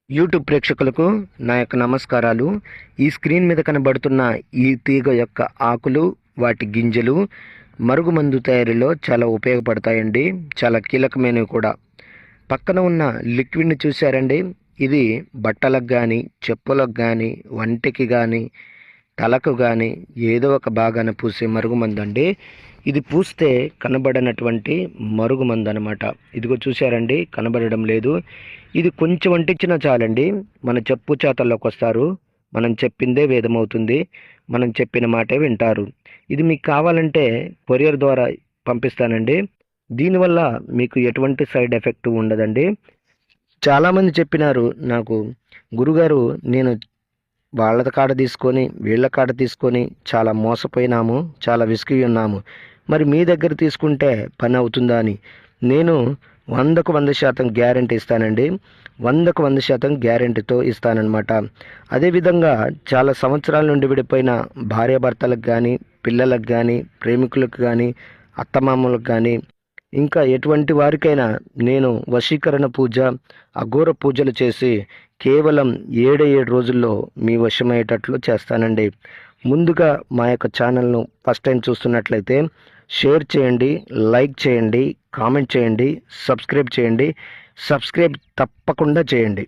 YouTube ప్రేక్షకులకు నా యొక్క నమస్కారాలు. ఈ స్క్రీన్ మీద కనబడుతున్న ఈ తీగ యొక్క ఆకులు, వాటి గింజలు మరుగుమందు తయారీలో చాలా ఉపయోగపడతాయండి. చాలా కీలకమైనవి కూడా. పక్కన ఉన్న లిక్విడ్ని చూశారండి, ఇది బట్టలకు కానీ, చెప్పులకు కానీ, వంటికి కానీ, తలకు కానీ ఏదో ఒక భాగాన పూసే మరుగుమందు అండి. ఇది పూస్తే కనబడనటువంటి మరుగుమందు అనమాట. ఇదిగో చూశారండి, కనబడడం లేదు. ఇది కొంచెం అంటించినా చాలండి, మన చెప్పు చేతల్లోకి వస్తారు. మనం చెప్పిందే వేదమవుతుంది, మనం చెప్పిన మాటే వింటారు. ఇది మీకు కావాలంటే కొరియర్ ద్వారా పంపిస్తానండి. దీనివల్ల మీకు ఎటువంటి సైడ్ ఎఫెక్ట్ ఉండదండి. చాలామంది చెప్పినారు నాకు, గురుగారు నేను వాళ్ళ కాడ తీసుకొని వీళ్ళ కాడ తీసుకొని చాలా మోసపోయినాము, చాలా విసిగి ఉన్నాము, మరి మీ దగ్గర తీసుకుంటే పని అవుతుందా అని. నేను 100కు 100% గ్యారెంటీ ఇస్తానండి. 100కు 100% గ్యారెంటీతో ఇస్తానన్నమాట. అదేవిధంగా చాలా సంవత్సరాల నుండి విడిపోయిన భార్యాభర్తలకు కానీ, పిల్లలకు కానీ, ప్రేమికులకు కానీ, అత్తమామలకు కానీ, ఇంకా ఎటువంటి వారికైనా నేను వశీకరణ పూజ, అఘోర పూజలు చేసి కేవలం 7 రోజుల్లో మీ వశమయ్యేటట్లు చేస్తానండి. ముందుగా మా యొక్క ఛానల్ను ఫస్ట్ టైం చూస్తున్నట్లయితే షేర్ చేయండి, లైక్ చేయండి, కామెంట్ చేయండి, సబ్స్క్రైబ్ చేయండి. సబ్స్క్రైబ్ తప్పకుండా చేయండి.